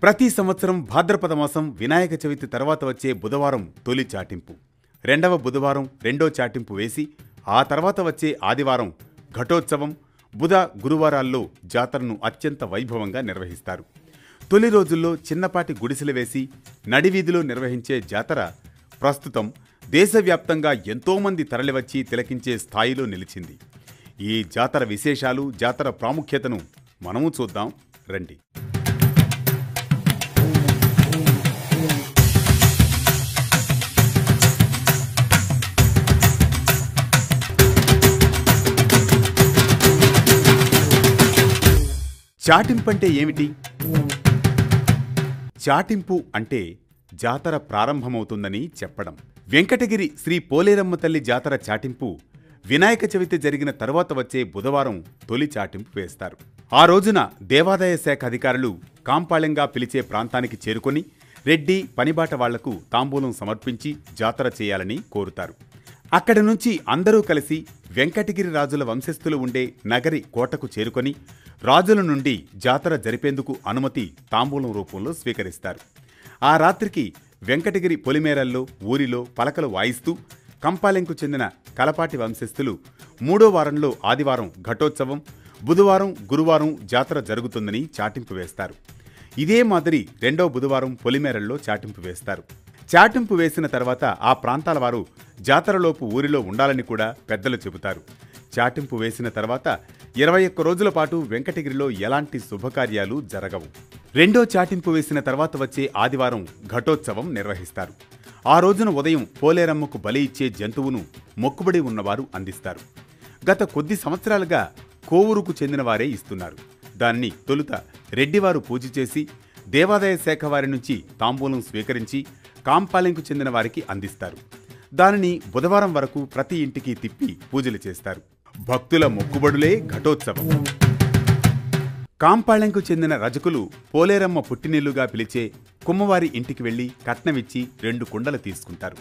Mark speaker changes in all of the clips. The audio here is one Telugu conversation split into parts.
Speaker 1: ప్రతి సంవత్సరం భాద్రపద మాసం వినాయక చవితి తర్వాత వచ్చే బుధవారం తొలి చాటింపు, రెండవ బుధవారం రెండో చాటింపు వేసి ఆ తర్వాత వచ్చే ఆదివారం ఘటోత్సవం, బుధ గురువారాల్లో జాతరను అత్యంత వైభవంగా నిర్వహిస్తారు. తొలి రోజుల్లో చిన్నపాటి గుడిసెలు వేసి నడివీధిలో నిర్వహించే జాతర ప్రస్తుతం దేశవ్యాప్తంగా ఎంతోమంది తరలివచ్చి తిలకించే స్థాయిలో నిలిచింది. ఈ జాతర విశేషాలు, జాతర ప్రాముఖ్యతను మనము చూద్దాం రండి. చాటింపు అంటే ఏమిటి? చాటింపు అంటే జాతర ప్రారంభమవుతుందని చెప్పడం. వెంకటగిరి శ్రీ పోలేరమ్మ తల్లి జాతర చాటింపు వినాయక చవితి జరిగిన తరువాత వచ్చే బుధవారం తొలి చాటింపు వేస్తారు. ఆ రోజున దేవాదాయ శాఖ అధికారులు కాంపాళెంగా పిలిచే ప్రాంతానికి చేరుకొని రెడ్డి పనిబాట వాళ్లకు తాంబూలం సమర్పించి జాతర చేయాలని కోరుతారు. అక్కడి నుంచి అందరూ కలిసి వెంకటగిరి రాజుల వంశస్థులు ఉండే నగరి కోటకు చేరుకొని రాజుల నుండి జాతర జరిపేందుకు అనుమతి తాంబూలం రూపంలో స్వీకరిస్తారు. ఆ రాత్రికి వెంకటగిరి పొలిమేరల్లో ఊరిలో పలకలు వాయిస్తూ కంపాలెంకు చెందిన కలపాటి వంశస్థులు మూడో వారంలో ఆదివారం ఘటోత్సవం, బుధవారం గురువారం జాతర జరుగుతుందని చాటింపు వేస్తారు. ఇదే మాదిరి రెండో బుధవారం పొలిమేరల్లో చాటింపు వేస్తారు. చాటింపు వేసిన తర్వాత ఆ ప్రాంతాల వారు జాతరలోపు ఊరిలో ఉండాలని కూడా పెద్దలు చెబుతారు. చాటింపు వేసిన తర్వాత 21 రోజుల పాటు వెంకటగిరిలో ఎలాంటి శుభకార్యాలు జరగవు. రెండో చాటింపు వేసిన తర్వాత వచ్చే ఆదివారం ఘటోత్సవం నిర్వహిస్తారు. ఆ రోజున ఉదయం పోలేరమ్మకు బలి ఇచ్చే జంతువును మొక్కుబడి ఉన్నవారు అందిస్తారు. గత కొద్ది సంవత్సరాలుగా కోవూరుకు చెందిన వారే ఇస్తున్నారు. దాన్ని తొలుత రెడ్డివారు పూజ చేసి దేవాదాయ శాఖ వారి నుంచి తాంబూలం స్వీకరించి కాంపాలెంకు చెందిన వారికి అందిస్తారు. దానిని బుధవారం వరకు ప్రతి ఇంటికి తిప్పి పూజలు చేస్తారు. భక్తుల మొక్కుబడులే ఘటోత్సవం. కాంపాళెంకు చెందిన రజకులు పోలేరమ్మ పుట్టినిల్లుగా పిలిచే కుమ్మవారి ఇంటికి వెళ్లి కట్నమిచ్చి 2 కుండలు తీసుకుంటారు.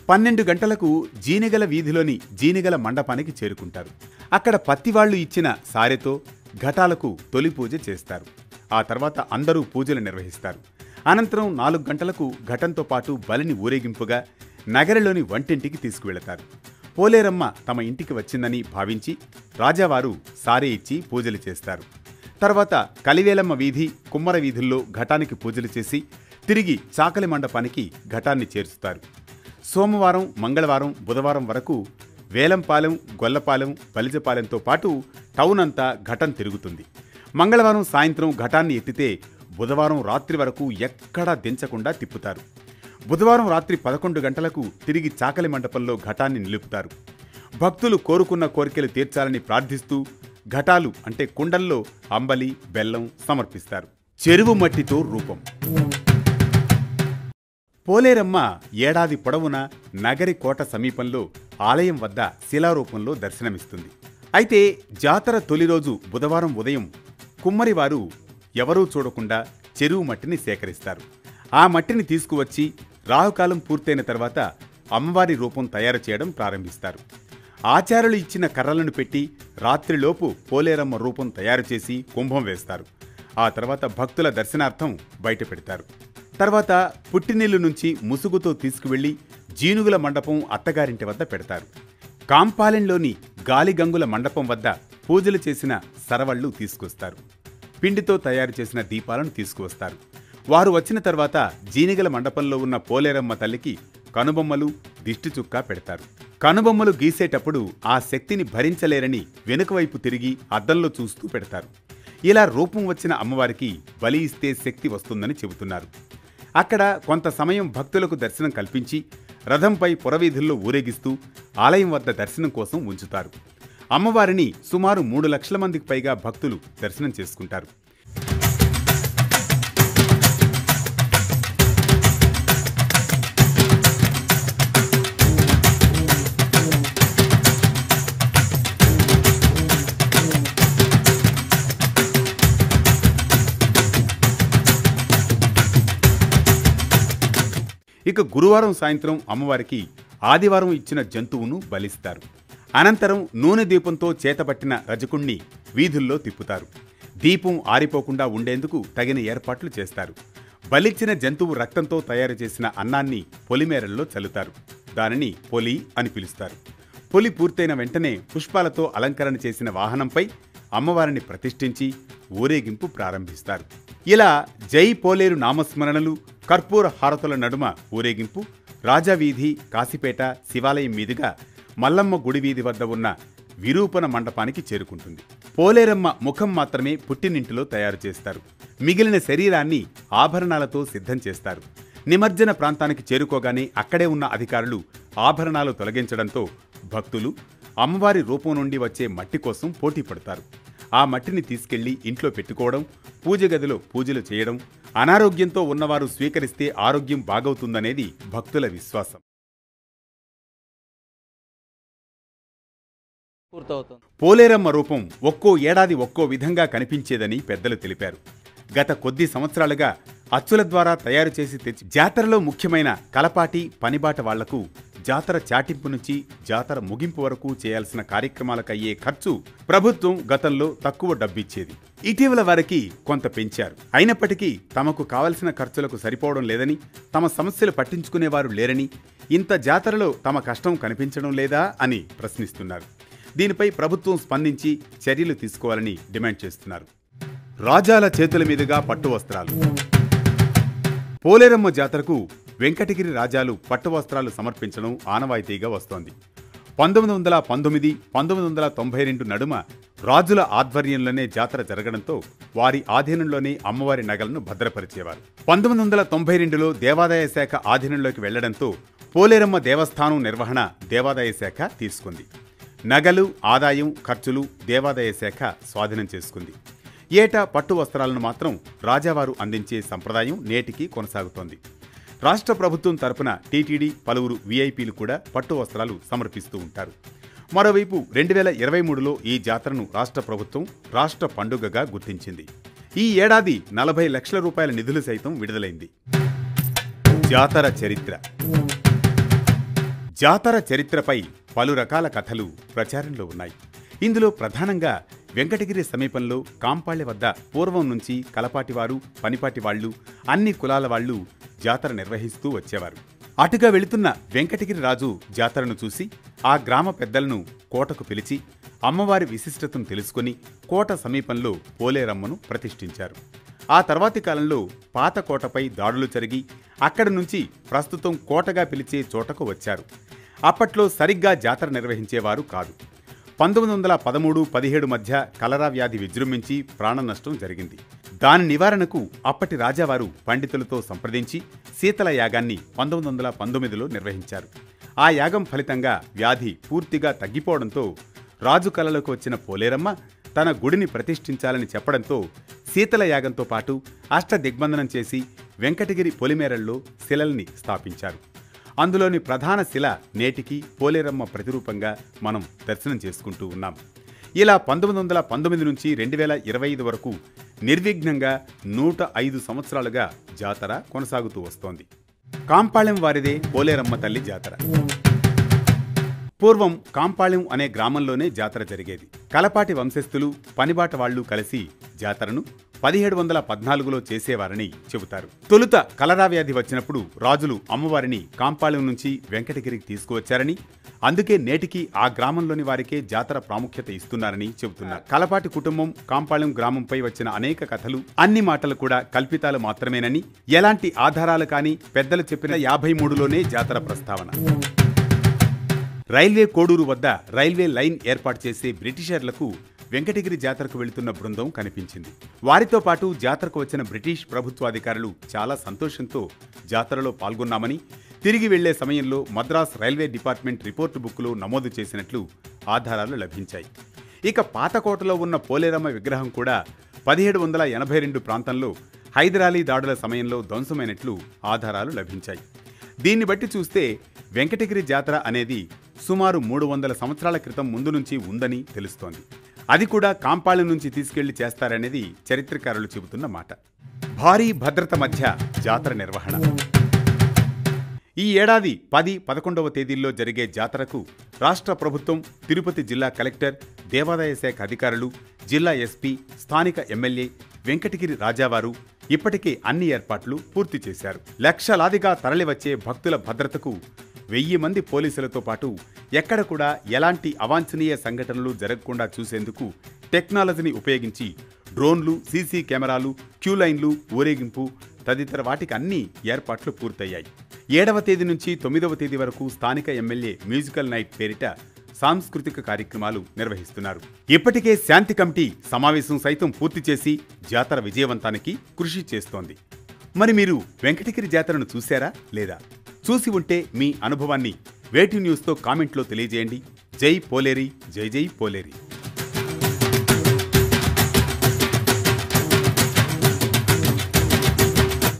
Speaker 1: 12 గంటలకు జీనిగల వీధిలోని జీనిగల మండపానికి చేరుకుంటారు. అక్కడ పత్తివాళ్లు ఇచ్చిన సారెతో ఘటాలకు తొలి పూజ చేస్తారు. ఆ తర్వాత అందరూ పూజలు నిర్వహిస్తారు. అనంతరం 4 గంటలకు ఘటంతో పాటు బలిని ఊరేగింపుగా నగరిలోని వంటింటికి తీసుకువెళతారు. పోలేరమ్మ తమ ఇంటికి వచ్చిందని భావించి రాజావారు సారే ఇచ్చి పూజలు చేస్తారు. తర్వాత కలివేలమ్మ వీధి, కుమ్మర వీధుల్లో ఘటానికి పూజలు చేసి తిరిగి చాకలి మండపానికి ఘటాన్ని చేర్చుతారు. సోమవారం, మంగళవారం, బుధవారం వరకు వేలంపాలెం, గొల్లపాలెం, బలిజపాలెంతో పాటు టౌన్ అంతా ఘటం తిరుగుతుంది. మంగళవారం సాయంత్రం ఘటాన్ని ఎత్తితే బుధవారం రాత్రి వరకు ఎక్కడా దించకుండా తిప్పుతారు. బుధవారం రాత్రి 11 గంటలకు తిరిగి చాకలి మండపంలో ఘటాన్ని నిలుపుతారు. భక్తులు కోరుకున్న కోరికలు తీర్చాలని ప్రార్థిస్తూ ఘటాలు అంటే కుండల్లో అంబలి, బెల్లం సమర్పిస్తారు. చెరువు మట్టితో రూపం. పోలేరమ్మ ఏడాది పొడవునా నగరి కోట సమీపంలో ఆలయం వద్ద శిలారూపంలో దర్శనమిస్తుంది. అయితే జాతర తొలి రోజు బుధవారం ఉదయం కుమ్మరివారు ఎవరూ చూడకుండా చెరువు మట్టిని సేకరిస్తారు. ఆ మట్టిని తీసుకువచ్చి రాహుకాలం పూర్తయిన తర్వాత అమ్మవారి రూపం తయారు చేయడం ప్రారంభిస్తారు. ఆచారులు ఇచ్చిన కర్రలను పెట్టి రాత్రిలోపు పోలేరమ్మ రూపం తయారు చేసి కుంభం వేస్తారు. ఆ తర్వాత భక్తుల దర్శనార్థం బయట పెడతారు. తర్వాత పుట్టినిల్లు నుంచి ముసుగుతో తీసుకువెళ్లి జీనుగుల మండపం అత్తగారింటి వద్ద పెడతారు. కాంపాలెంలోని గాలిగంగుల మండపం వద్ద పూజలు చేసిన సరవళ్లు తీసుకొస్తారు. పిండితో తయారు చేసిన దీపాలను తీసుకువస్తారు. వారు వచ్చిన తర్వాత జీనిగల మండపంలో ఉన్న పోలేరమ్మ తల్లికి కనుబొమ్మలు, దిష్టి చుక్క పెడతారు. కనుబొమ్మలు గీసేటప్పుడు ఆ శక్తిని భరించలేరని వెనుకవైపు తిరిగి అద్దంలో చూస్తూ పెడతారు. ఇలా రూపం వచ్చిన అమ్మవారికి బలి ఇస్తే శక్తి వస్తుందని చెబుతున్నారు. అక్కడ కొంత సమయం భక్తులకు దర్శనం కల్పించి రథంపై పురవీధుల్లో ఊరేగిస్తూ ఆలయం వద్ద దర్శనం కోసం ఉంచుతారు. అమ్మవారిని సుమారు 3 లక్షల మందికి పైగా భక్తులు దర్శనం చేసుకుంటారు. ఇక గురువారం సాయంత్రం అమ్మవారికి ఆదివారం ఇచ్చిన జంతువును బలిస్తారు. అనంతరం నూనె దీపంతో చేతబట్టిన రజకుణ్ణి వీధుల్లో తిప్పుతారు. దీపం ఆరిపోకుండా ఉండేందుకు తగిన ఏర్పాట్లు చేస్తారు. బలిచ్చిన జంతువు రక్తంతో తయారు చేసిన అన్నాన్ని పొలిమేరల్లో చల్లుతారు. దానిని పొలి అని పిలుస్తారు. పొలి పూర్తయిన వెంటనే పుష్పాలతో అలంకరణ చేసిన వాహనంపై అమ్మవారిని ప్రతిష్ఠించి ఊరేగింపు ప్రారంభిస్తారు. ఇలా జై పోలేరు నామస్మరణలు, కర్పూర హారతుల నడుమ ఊరేగింపు రాజావీధి, కాశీపేట, శివాలయం మీదుగా మల్లమ్మ గుడి వీధి వద్ద ఉన్న విరూపణ మండపానికి చేరుకుంటుంది. పోలేరమ్మ ముఖం మాత్రమే పుట్టినింటిలో తయారు చేస్తారు. మిగిలిన శరీరాన్ని ఆభరణాలతో సిద్ధం చేస్తారు. నిమజ్జన ప్రాంతానికి చేరుకోగానే అక్కడే ఉన్న అధికారులు ఆభరణాలు తొలగించడంతో భక్తులు అమ్మవారి రూపం నుండి వచ్చే మట్టి కోసం పోటీ పడతారు. ఆ మట్టిని తీసుకెళ్లి ఇంట్లో పెట్టుకోవడం, పూజ గదిలో పూజలు చేయడం, అనారోగ్యంతో ఉన్నవారు స్వీకరిస్తే ఆరోగ్యం బాగవుతుందనేది భక్తుల విశ్వాసం. పోలేరమ్మ రూపం ఒక్కో ఏడాది ఒక్కో విధంగా కనిపించేదని పెద్దలు తెలిపారు. గత కొద్ది సంవత్సరాలుగా అచ్చుల ద్వారా తయారు చేసి తెచ్చి జాతరలో ముఖ్యమైన కలపాటి, పనిబాట వాళ్లకు జాతర చాటింపు నుంచి జాతర ముగింపు వరకు చేయాల్సిన కార్యక్రమాలకయ్యే ఖర్చు ప్రభుత్వం గతంలో తక్కువ డబ్బిచ్చేది. ఇటీవల వారికి కొంత పెంచారు. అయినప్పటికీ తమకు కావలసిన ఖర్చులకు సరిపోవడం లేదని, తమ సమస్యలు పట్టించుకునేవారు లేరని, ఇంత జాతరలో తమ కష్టం కనిపించడం లేదా అని ప్రశ్నిస్తున్నారు. దీనిపై ప్రభుత్వం స్పందించి చర్యలు తీసుకోవాలని డిమాండ్ చేస్తున్నారు. రాజాల చేతుల మీదుగా పట్టు వస్త్రాలు. పోలేరమ్మ జాతరకు వెంకటగిరి రాజాలు పట్టు వస్త్రాలు సమర్పించడం ఆనవాయితీగా వస్తోంది. 1919, 1992 నడుమ రాజుల ఆధ్వర్యంలోనే జాతర జరగడంతో వారి ఆధీనంలోనే అమ్మవారి నగలను భద్రపరిచేవారు. 1992లో దేవాదాయ శాఖ ఆధీనంలోకి వెళ్లడంతో పోలేరమ్మ దేవస్థానం నిర్వహణ దేవాదాయ శాఖ తీసుకుంది. నగలు, ఆదాయం, ఖర్చులు దేవాదాయ శాఖ స్వాధీనం చేసుకుంది. ఏటా పట్టు వస్త్రాలను మాత్రం రాజావారు అందించే సంప్రదాయం నేటికి కొనసాగుతోంది. రాష్ట్ర ప్రభుత్వం తరపున టీటీడీ, పలువురు వీఐపీలు కూడా పట్టు వస్త్రాలు సమర్పిస్తూ ఉంటారు. మరోవైపు 2023లో ఈ జాతరను రాష్ట్ర ప్రభుత్వం రాష్ట్ర పండుగగా గుర్తించింది. ఈ ఏడాది 40 లక్షల రూపాయల నిధులు సైతం విడుదలైంది. జాతర చరిత్ర. జాతర చరిత్రపై పలు రకాల కథలు ప్రచారంలో ఉన్నాయి. ఇందులో ప్రధానంగా వెంకటగిరి సమీపంలో కాంపాళ్య వద్ద పూర్వం నుంచి కలపాటివారు, పనిపాటివాళ్లు, అన్ని కులాల వాళ్లు జాతర నిర్వహిస్తూ వచ్చేవారు. అటుగా వెళుతున్న వెంకటగిరి రాజు జాతరను చూసి ఆ గ్రామ పెద్దలను కోటకు పిలిచి అమ్మవారి విశిష్టతను తెలుసుకుని కోట సమీపంలో పోలేరమ్మను ప్రతిష్ఠించారు. ఆ తర్వాతి కాలంలో పాత కోటపై దాడులు జరిగి అక్కడి నుంచి ప్రస్తుతం కోటగా పిలిచే చోటకు వచ్చారు. అప్పట్లో సరిగ్గా జాతర నిర్వహించేవారు కాదు. 1913-17 మధ్య కలరా వ్యాధి విజృంభించి ప్రాణ నష్టం జరిగింది. దాని నివారణకు అప్పటి రాజావారు పండితులతో సంప్రదించి శీతల యాగాన్ని 1919లో నిర్వహించారు. ఆ యాగం ఫలితంగా వ్యాధి పూర్తిగా తగ్గిపోవడంతో రాజు కలలోకి వచ్చిన పోలేరమ్మ తన గుడిని ప్రతిష్ఠించాలని చెప్పడంతో శీతల యాగంతో పాటు అష్టదిగ్బంధనం చేసి వెంకటగిరి పొలిమేరల్లో శిలల్ని స్థాపించారు. అందులోని ప్రధాన శిల నేటికి పోలేరమ్మ ప్రతిరూపంగా మనం దర్శనం చేసుకుంటూ ఉన్నాం. ఇలా 1919 నుంచి 2025 వరకు నిర్విఘ్నంగా 105 సంవత్సరాలుగా జాతర కొనసాగుతూ వస్తోంది. కాంపాళ్యం వారిదే పోలేరమ్మ తల్లి జాతర. పూర్వం కాంపాళ్యం అనే గ్రామంలోనే జాతర జరిగేది. కలపాటి వంశస్థులు, పనిబాట వాళ్లు కలిసి జాతరను 1714లో చేసేవారని చెబుతారు. తొలుత కలరా వ్యాధి వచ్చినప్పుడు రాజులు అమ్మవారిని కాంపాళ్యం నుంచి వెంకటగిరికి తీసుకువచ్చారని, అందుకే నేటికి ఆ గ్రామంలోని వారికే జాతర ప్రాముఖ్యత ఇస్తున్నారని చెబుతున్నారు. కలపాటి కుటుంబం, కాంపాళ్యం గ్రామంపై వచ్చిన అనేక కథలు, అన్ని మాటలు కూడా కల్పితాలు మాత్రమేనని, ఎలాంటి ఆధారాలు కానీ పెద్దలు చెప్పిన 53లోనే జాతర ప్రస్తావన. రైల్వే కోడూరు వద్ద రైల్వే లైన్ ఏర్పాటు చేసే బ్రిటిషర్లకు వెంకటగిరి జాతరకు వెళుతున్న బృందం కనిపించింది. వారితో పాటు జాతరకు వచ్చిన బ్రిటిష్ ప్రభుత్వాధికారులు చాలా సంతోషంతో జాతరలో పాల్గొన్నామని, తిరిగి వెళ్లే సమయంలో మద్రాస్ రైల్వే డిపార్ట్మెంట్ రిపోర్టు బుక్లో నమోదు చేసినట్లు ఆధారాలు లభించాయి. ఇక పాతకోటలో ఉన్న పోలేరమ్మ విగ్రహం కూడా 1782 ప్రాంతంలో హైదరాలీ దాడుల సమయంలో ధ్వంసమైనట్లు ఆధారాలు లభించాయి. దీన్ని బట్టి చూస్తే వెంకటగిరి జాతర అనేది సుమారు 300 సంవత్సరాల క్రితం ముందు నుంచి ఉందని తెలుస్తోంది. అది కూడా కాంపాళ్యం నుంచి తీసుకెళ్లి చేస్తారనేది చరిత్రకారులు చెబుతున్న మాట. భారీ భద్రత మధ్య జాతర నిర్వహణ. ఈ ఏడాది 10, 11వ తేదీల్లో జరిగే జాతరకు రాష్ట్ర ప్రభుత్వం, తిరుపతి జిల్లా కలెక్టర్, దేవాదాయ శాఖ అధికారులు, జిల్లా ఎస్పీ, స్థానిక ఎమ్మెల్యే, వెంకటగిరి రాజావారు, ఇప్పటికే అన్ని ఏర్పాట్లు పూర్తి చేశారు. లక్షలాదిగా తరలివచ్చే భక్తుల భద్రతకు 1000 మంది పోలీసులతో పాటు ఎక్కడ కూడా ఎలాంటి అవాంఛనీయ సంఘటనలు జరగకుండా చూసేందుకు టెక్నాలజీని ఉపయోగించి డ్రోన్లు, సీసీ కెమెరాలు, క్యూ లైన్లు, ఊరేగింపు తదితర వాటికి అన్ని ఏర్పాట్లు పూర్తయ్యాయి. 7వ తేదీ నుంచి 9వ తేదీ వరకు స్థానిక ఎమ్మెల్యే మ్యూజికల్ నైట్ పేరిట సాంస్కృతిక కార్యక్రమాలు నిర్వహిస్తున్నారు. ఇప్పటికే శాంతి కమిటీ సమావేశం సైతం పూర్తి చేసి జాతర విజయవంతానికి కృషి చేస్తోంది. మరి మీరు వెంకటగిరి జాతరను చూశారా లేదా? చూసి ఉంటే మీ అనుభవాన్ని వేటి న్యూస్తో కామెంట్లో తెలియజేయండి. జై పోలేరి, జై జై పోలేరి.